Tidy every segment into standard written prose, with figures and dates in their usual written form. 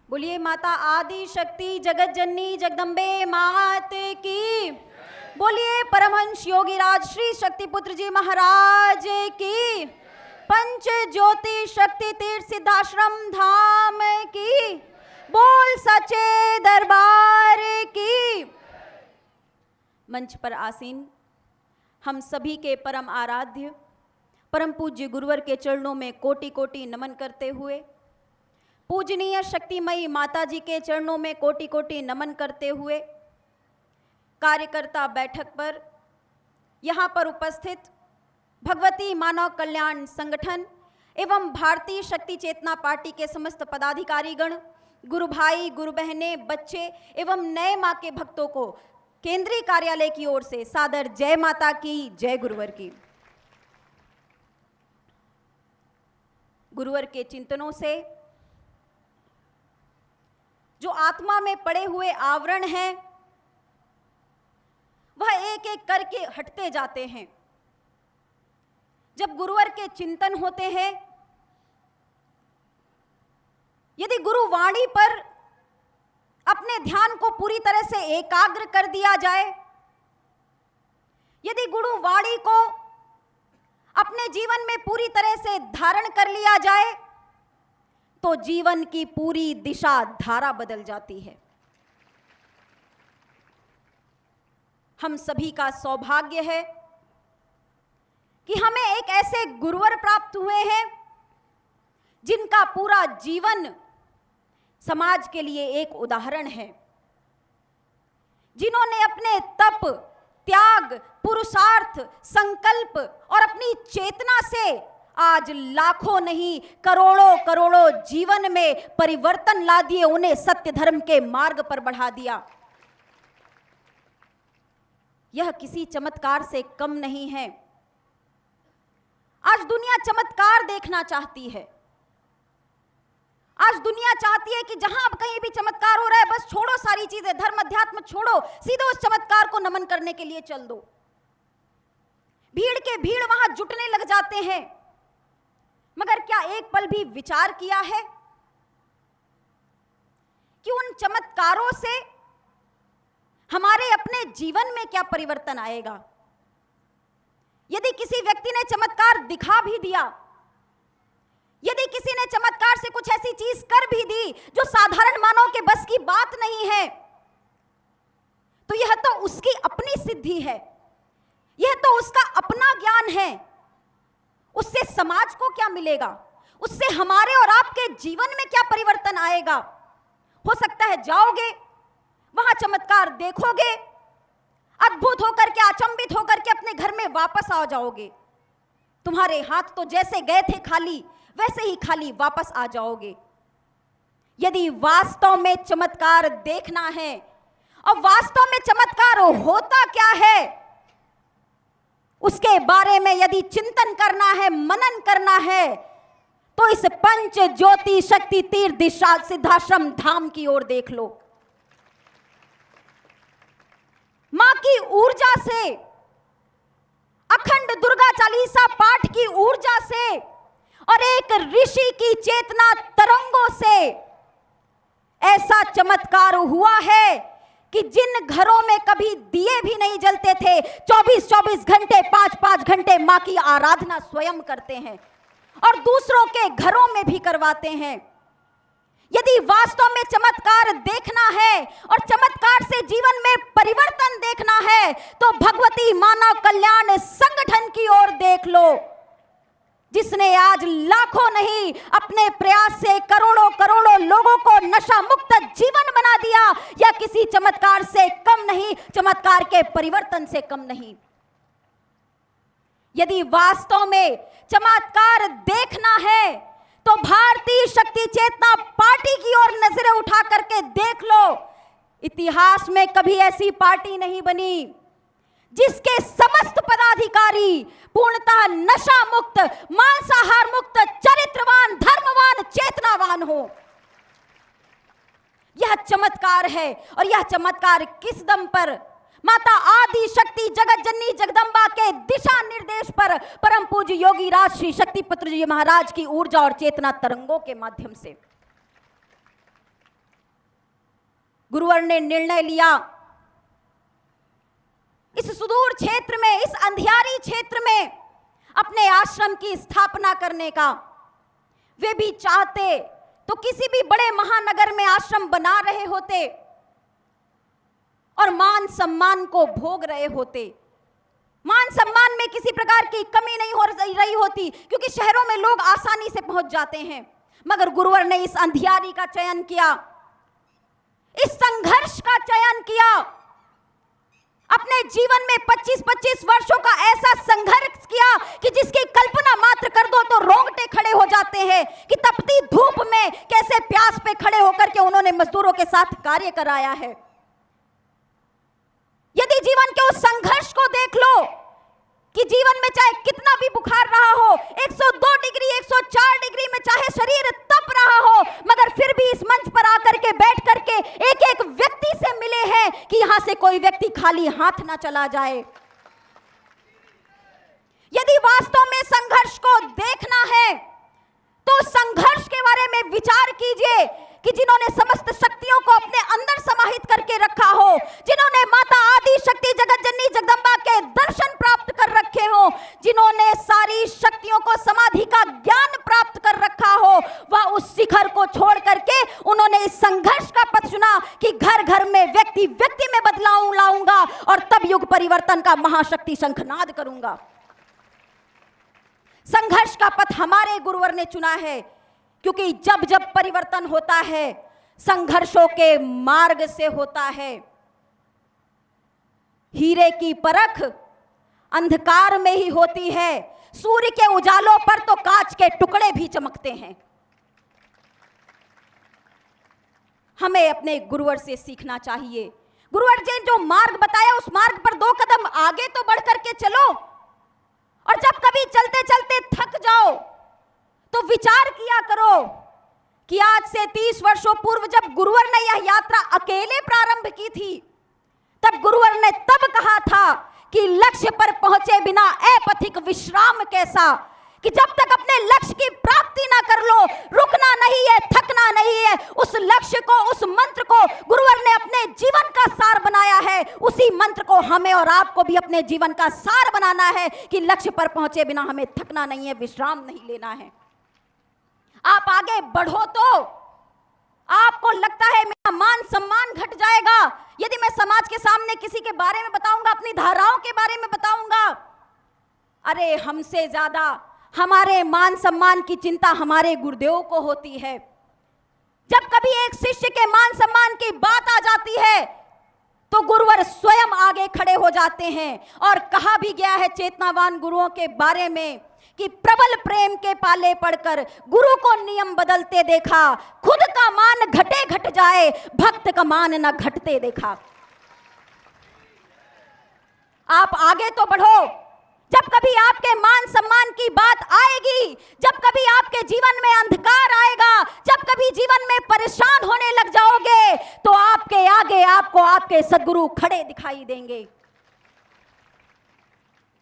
बोलिए माता आदि शक्ति जगत जननी जगदम्बे मात की। बोलिए परमहंस योगीराज श्री शक्तिपुत्र जी महाराज की। पंच ज्योति शक्ति तीर्थ सिद्धाश्रम धाम की। बोल सच्चे दरबार की। मंच पर आसीन हम सभी के परम आराध्य परम पूज्य गुरुवर के चरणों में कोटि कोटि नमन करते हुए, पूजनीय शक्तिमयी माता जी के चरणों में कोटि कोटि नमन करते हुए, कार्यकर्ता बैठक पर यहाँ पर उपस्थित भगवती मानव कल्याण संगठन एवं भारतीय शक्ति चेतना पार्टी के समस्त पदाधिकारीगण, गुरु भाई, गुरु बहनें, बच्चे एवं नए माँ के भक्तों को केंद्रीय कार्यालय की ओर से सादर जय माता की, जय गुरुवर की। गुरुवर के चिंतनों से जो आत्मा में पड़े हुए आवरण हैं वह एक एक करके हटते जाते हैं। जब गुरुवर के चिंतन होते हैं, यदि गुरु वाणी पर अपने ध्यान को पूरी तरह से एकाग्र कर दिया जाए, यदि गुरु वाणी को अपने जीवन में पूरी तरह से धारण कर लिया जाए तो जीवन की पूरी दिशा धारा बदल जाती है। हम सभी का सौभाग्य है कि हमें एक ऐसे गुरुवर प्राप्त हुए हैं जिनका पूरा जीवन समाज के लिए एक उदाहरण है, जिन्होंने अपने तप, त्याग, पुरुषार्थ, संकल्प और अपनी चेतना से आज लाखों नहीं करोड़ों करोड़ों जीवन में परिवर्तन ला दिए, उन्हें सत्य धर्म के मार्ग पर बढ़ा दिया। यह किसी चमत्कार से कम नहीं है। आज दुनिया चमत्कार देखना चाहती है। आज दुनिया चाहती है कि जहां अब कहीं भी चमत्कार हो रहा है, बस छोड़ो सारी चीजें, धर्म अध्यात्म छोड़ो, सीधे उस चमत्कार को नमन करने के लिए चल दो। भीड़ के भीड़ वहां जुटने लग जाते हैं, मगर क्या एक पल भी विचार किया है कि उन चमत्कारों से हमारे अपने जीवन में क्या परिवर्तन आएगा? यदि किसी व्यक्ति ने चमत्कार दिखा भी दिया, यदि किसी ने चमत्कार से कुछ ऐसी चीज कर भी दी जो साधारण मानव के बस की बात नहीं है, तो यह तो उसकी अपनी सिद्धि है, यह तो उसका अपना ज्ञान है। उससे समाज को क्या मिलेगा? उससे हमारे और आपके जीवन में क्या परिवर्तन आएगा? हो सकता है जाओगे, वहां चमत्कार देखोगे, अद्भुत होकर के, अचंभित होकर के अपने घर में वापस आ जाओगे। तुम्हारे हाथ तो जैसे गए थे खाली, वैसे ही खाली वापस आ जाओगे। यदि वास्तव में चमत्कार देखना है और वास्तव में चमत्कार होता क्या है, उसके बारे में यदि चिंतन करना है, मनन करना है, तो इस पंच ज्योति शक्ति तीर्थ दिशा सिद्धाश्रम धाम की ओर देख लो। मां की ऊर्जा से, अखंड दुर्गा चालीसा पाठ की ऊर्जा से और एक ऋषि की चेतना तरंगों से ऐसा चमत्कार हुआ है कि जिन घरों में कभी दिए भी नहीं जलते थे, 24-24 घंटे, 5-5 घंटे मां की आराधना स्वयं करते हैं और दूसरों के घरों में भी करवाते हैं। यदि वास्तव में चमत्कार देखना है और चमत्कार से जीवन में परिवर्तन देखना है, तो भगवती मानव कल्याण संगठन की ओर देख लो, जिसने आज लाखों नहीं अपने प्रयास से करोड़ों करोड़ों लोगों को नशा मुक्त जीवन बना दिया। यह किसी चमत्कार से कम नहीं, चमत्कार के परिवर्तन से कम नहीं। यदि वास्तव में चमत्कार देखना है तो भारतीय शक्ति चेतना पार्टी की ओर नजरें उठा करके देख लो। इतिहास में कभी ऐसी पार्टी नहीं बनी जिसके समस्त पदाधिकारी पूर्णतः नशा मुक्त, मांसाहार मुक्त, चरित्रवान, धर्मवान, चेतनावान हो। यह चमत्कार है और यह चमत्कार किस दम पर? माता आदि शक्ति जगत जननी जगदम्बा के दिशा निर्देश पर परम पूज्य योगी राज श्री शक्तिपुत्र जी महाराज की ऊर्जा और चेतना तरंगों के माध्यम से। गुरुवर ने निर्णय लिया इस सुदूर क्षेत्र में, इस अंधियारी क्षेत्र में अपने आश्रम की स्थापना करने का। वे भी चाहते तो किसी भी बड़े महानगर में आश्रम बना रहे होते और मान सम्मान को भोग रहे होते। मान सम्मान में किसी प्रकार की कमी नहीं हो रही होती, क्योंकि शहरों में लोग आसानी से पहुंच जाते हैं। मगर गुरुवर ने इस अंधियारी का चयन किया, इस संघर्ष का चयन किया। अपने जीवन में 25-25 वर्षों का ऐसा संघर्ष किया कि जिसकी कल्पना मात्र कर दो तो रोंगटे खड़े हो जाते हैं कि तपती धूप में कैसे प्यास पे खड़े होकर के उन्होंने मजदूरों के साथ कार्य कराया है। यदि जीवन के उस संघर्ष को देख लो कि जीवन में चाहे कितना भी बुखार रहा हो, 102 डिग्री 104 डिग्री में चाहे शरीर तप रहा हो, मगर फिर भी इस मंच पर आकर के बैठ करके एक एक व्यक्ति से मिले हैं कि यहां से कोई व्यक्ति खाली हाथ ना चला जाए। यदि वास्तव में संघर्ष को देखना है तो संघर्ष के बारे में विचार कीजिए कि जिन्होंने समस्त शक्तियों को अपने अंदर समाहित करके रखा हो, जिन्होंने माता आदि शक्ति जगत जननी जगदम्बा के दर्शन प्राप्त कर रखे हो, जिन्होंने सारी शक्तियों को समाधि का ज्ञान प्राप्त कर रखा हो, वह उस शिखर को छोड़ करके उन्होंने इस संघर्ष का पथ चुना कि घर घर में व्यक्ति व्यक्ति में बदलाव लाऊंगा और तब युग परिवर्तन का महाशक्ति शंखनाद करूंगा। संघर्ष का पथ हमारे गुरुवर ने चुना है, क्योंकि जब जब परिवर्तन होता है संघर्षों के मार्ग से होता है। हीरे की परख अंधकार में ही होती है, सूर्य के उजालों पर तो कांच के टुकड़े भी चमकते हैं। हमें अपने गुरुवर से सीखना चाहिए। गुरुवर जी जो मार्ग बताया उस मार्ग पर 2 कदम आगे तो बढ़ करके चलो, और जब कभी चलते चलते थक जाओ तो विचार किया करो कि आज से 30 वर्षों पूर्व जब गुरुवर ने यह यात्रा अकेले प्रारंभ की थी, तब गुरुवर ने तब कहा था कि लक्ष्य पर पहुंचे बिना अपथिक विश्राम कैसा, कि जब तक अपने लक्ष्य की प्राप्ति ना कर लो, रुकना नहीं है, थकना नहीं है। उस लक्ष्य को, उस मंत्र को गुरुवर ने अपने जीवन का सार बनाया है। उसी मंत्र को हमें और आपको भी अपने जीवन का सार बनाना है कि लक्ष्य पर पहुंचे बिना हमें थकना नहीं है, विश्राम नहीं लेना है। आप आगे बढ़ो तो आपको लगता है मेरा मान सम्मान घट जाएगा यदि मैं समाज के सामने किसी के बारे में बताऊंगा, अपनी धाराओं के बारे में बताऊंगा। अरे हमसे ज्यादा हमारे मान सम्मान की चिंता हमारे गुरुदेव को होती है। जब कभी एक शिष्य के मान सम्मान की बात आ जाती है तो गुरुवर स्वयं आगे खड़े हो जाते हैं। और कहा भी गया है चेतनावान गुरुओं के बारे में कि प्रबल प्रेम के पाले पड़कर गुरु को नियम बदलते देखा, खुद का मान घटे घट जाए, भक्त का मान न घटते देखा। आप आगे तो बढ़ो। जब कभी आपके मान सम्मान की बात आएगी, जब कभी आपके जीवन में अंधकार आएगा, जब कभी जीवन में परेशान होने लग जाओगे, तो आपके आगे आपको आपके सद्गुरु खड़े दिखाई देंगे।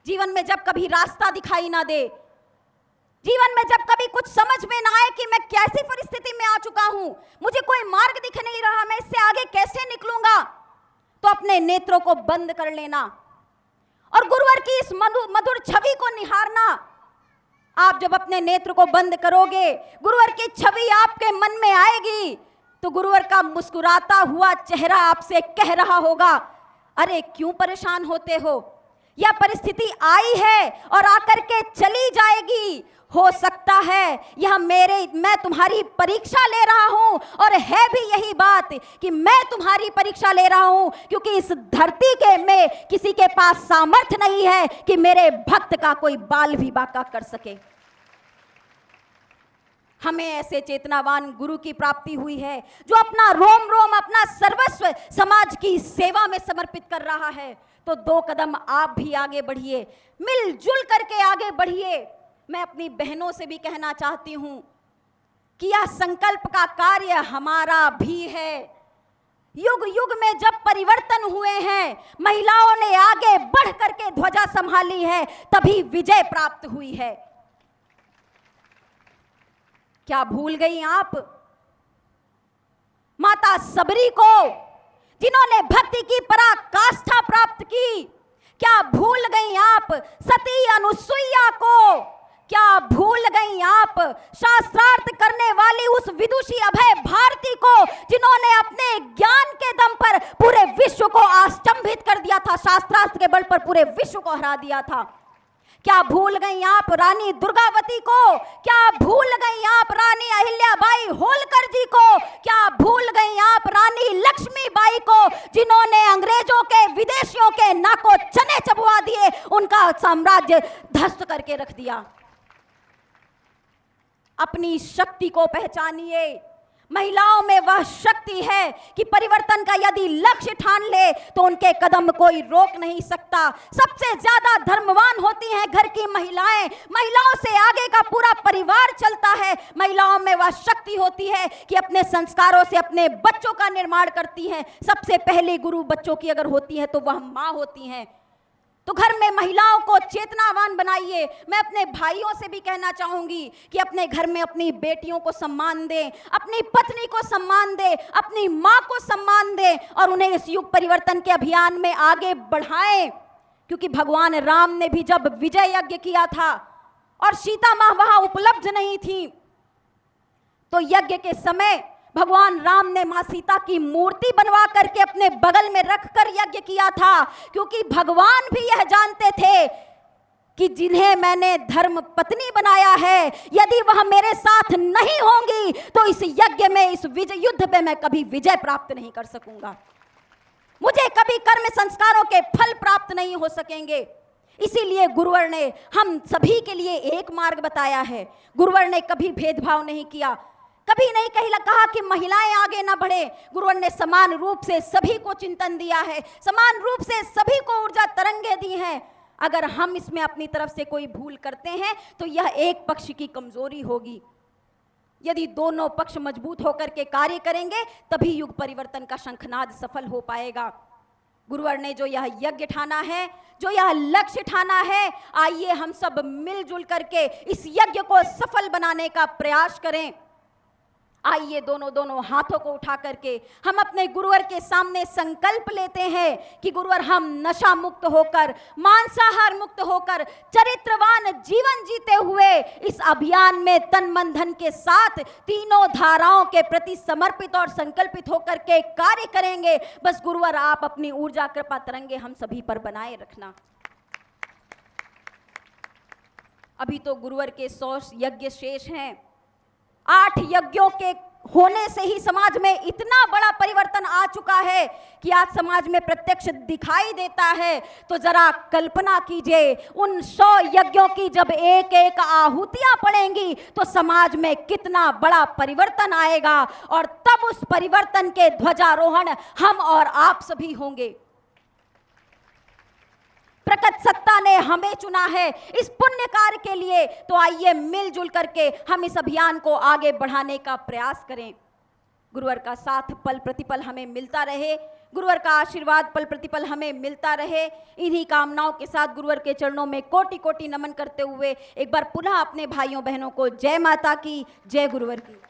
जीवन में जब कभी रास्ता दिखाई ना दे, जीवन में जब कभी कुछ समझ में ना आए कि मैं कैसी परिस्थिति में आ चुका हूं, मुझे कोई मार्ग दिख नहीं रहा, मैं इससे आगे कैसे निकलूंगा, तो अपने नेत्रों को बंद कर लेना और गुरुवर की इस मधुर छवि को निहारना। आप जब अपने नेत्र को बंद करोगे, गुरुवर की छवि आपके मन में आएगी, तो गुरुवर का मुस्कुराता हुआ चेहरा आपसे कह रहा होगा, अरे क्यों परेशान होते हो, यह परिस्थिति आई है और आकर के चली जाएगी। हो सकता है यह मैं तुम्हारी परीक्षा ले रहा हूं, और है भी यही बात कि मैं तुम्हारी परीक्षा ले रहा हूं, क्योंकि इस धरती के में किसी के पास सामर्थ्य नहीं है कि मेरे भक्त का कोई बाल भी बांका कर सके। हमें ऐसे चेतनावान गुरु की प्राप्ति हुई है जो अपना रोम रोम, अपना सर्वस्व समाज की सेवा में समर्पित कर रहा है। तो 2 कदम आप भी आगे बढ़िए, मिलजुल करके आगे बढ़िए। मैं अपनी बहनों से भी कहना चाहती हूं कि यह संकल्प का कार्य हमारा भी है। युग युग में जब परिवर्तन हुए हैं, महिलाओं ने आगे बढ़ करके ध्वजा संभाली है, तभी विजय प्राप्त हुई है। क्या भूल गई आप? माता सबरी को जिन्होंने भक्ति की पराकाष्ठा प्राप्त की। क्या भूल गई आप सती अनुसुईया को? क्या भूल गई आप शास्त्रार्थ करने वाली उस विदुषी अभय भारती को, जिन्होंने अपने ज्ञान के दम पर पूरे विश्व को आश्चंबित कर दिया था, शास्त्रार्थ के बल पर पूरे विश्व को हरा दिया था? क्या भूल गई आप रानी दुर्गावती को? क्या भूल गई आप रानी अहिल्याबाई होलकर जी को? क्या भूल गई आप रानी लक्ष्मीबाई को, जिन्होंने अंग्रेजों के, विदेशियों के नाकों चने चबवा दिए, उनका साम्राज्य ध्वस्त करके रख दिया? अपनी शक्ति को पहचानिए। महिलाओं में वह शक्ति है कि परिवर्तन का यदि लक्ष्य ठान ले तो उनके कदम कोई रोक नहीं सकता। सबसे ज्यादा धर्मवान होती हैं घर की महिलाएं। महिलाओं से आगे का पूरा परिवार चलता है। महिलाओं में वह शक्ति होती है कि अपने संस्कारों से अपने बच्चों का निर्माण करती हैं। सबसे पहले गुरु बच्चों की अगर होती है तो वह माँ होती हैं। तो घर में महिलाओं को चेतनावान बनाइए। मैं अपने भाइयों से भी कहना चाहूंगी कि अपने घर में अपनी बेटियों को सम्मान दें, अपनी पत्नी को सम्मान दें, अपनी माँ को सम्मान दें और उन्हें इस युग परिवर्तन के अभियान में आगे बढ़ाएं। क्योंकि भगवान राम ने भी जब विजय यज्ञ किया था और सीता माँ वहां उपलब्ध नहीं थी, तो यज्ञ के समय भगवान राम ने मां सीता की मूर्ति बनवा करके अपने बगल में रखकर यज्ञ किया था। क्योंकि भगवान भी यह जानते थे कि जिन्हें मैंने धर्म पत्नी बनाया है, यदि वह मेरे साथ नहीं होंगी तो इस यज्ञ में, इस विजय युद्ध में मैं कभी विजय प्राप्त नहीं कर सकूंगा। मुझे कभी कर्म संस्कारों के फल प्राप्त नहीं हो सकेंगे। इसीलिए गुरुवर ने हम सभी के लिए एक मार्ग बताया है। गुरुवर ने कभी भेदभाव नहीं किया, कभी नहीं कहा कि महिलाएं आगे ना बढ़े। गुरुवर ने समान रूप से सभी को चिंतन दिया है, समान रूप से सभी को ऊर्जा तरंगे दी हैं। अगर हम इसमें अपनी तरफ से कोई भूल करते हैं तो यह एक पक्ष की कमजोरी होगी। यदि दोनों पक्ष मजबूत होकर के कार्य करेंगे तभी युग परिवर्तन का शंखनाद सफल हो पाएगा। गुरुवर ने जो यह यज्ञ ठाना है, जो यह लक्ष्य ठाना है, आइए हम सब मिलजुल करके इस यज्ञ को सफल बनाने का प्रयास करें। आइए दोनों हाथों को उठा करके हम अपने गुरुवर के सामने संकल्प लेते हैं कि गुरुवर, हम नशा मुक्त होकर, मांसाहार मुक्त होकर, चरित्रवान जीवन जीते हुए इस अभियान में तन मन धन के साथ तीनों धाराओं के प्रति समर्पित और संकल्पित होकर के कार्य करेंगे। बस गुरुवर, आप अपनी ऊर्जा कृपा तरंगे हम सभी पर बनाए रखना। अभी तो गुरुवर के 100 यज्ञ शेष हैं। 8 यज्ञों के होने से ही समाज में इतना बड़ा परिवर्तन आ चुका है कि आज समाज में प्रत्यक्ष दिखाई देता है। तो जरा कल्पना कीजिए, उन 100 यज्ञों की जब एक एक आहुतियां पड़ेंगी तो समाज में कितना बड़ा परिवर्तन आएगा। और तब उस परिवर्तन के ध्वजारोहण हम और आप सभी होंगे। प्रकट सत्ता ने हमें चुना है इस पुण्य कार्य के लिए, तो आइए मिलजुल करके हम इस अभियान को आगे बढ़ाने का प्रयास करें। गुरुवर का साथ पल प्रतिपल हमें मिलता रहे, गुरुवर का आशीर्वाद पल प्रतिपल हमें मिलता रहे। इन्हीं कामनाओं के साथ गुरुवर के चरणों में कोटि कोटि नमन करते हुए एक बार पुनः अपने भाइयों बहनों को जय माता की, जय गुरुवर की।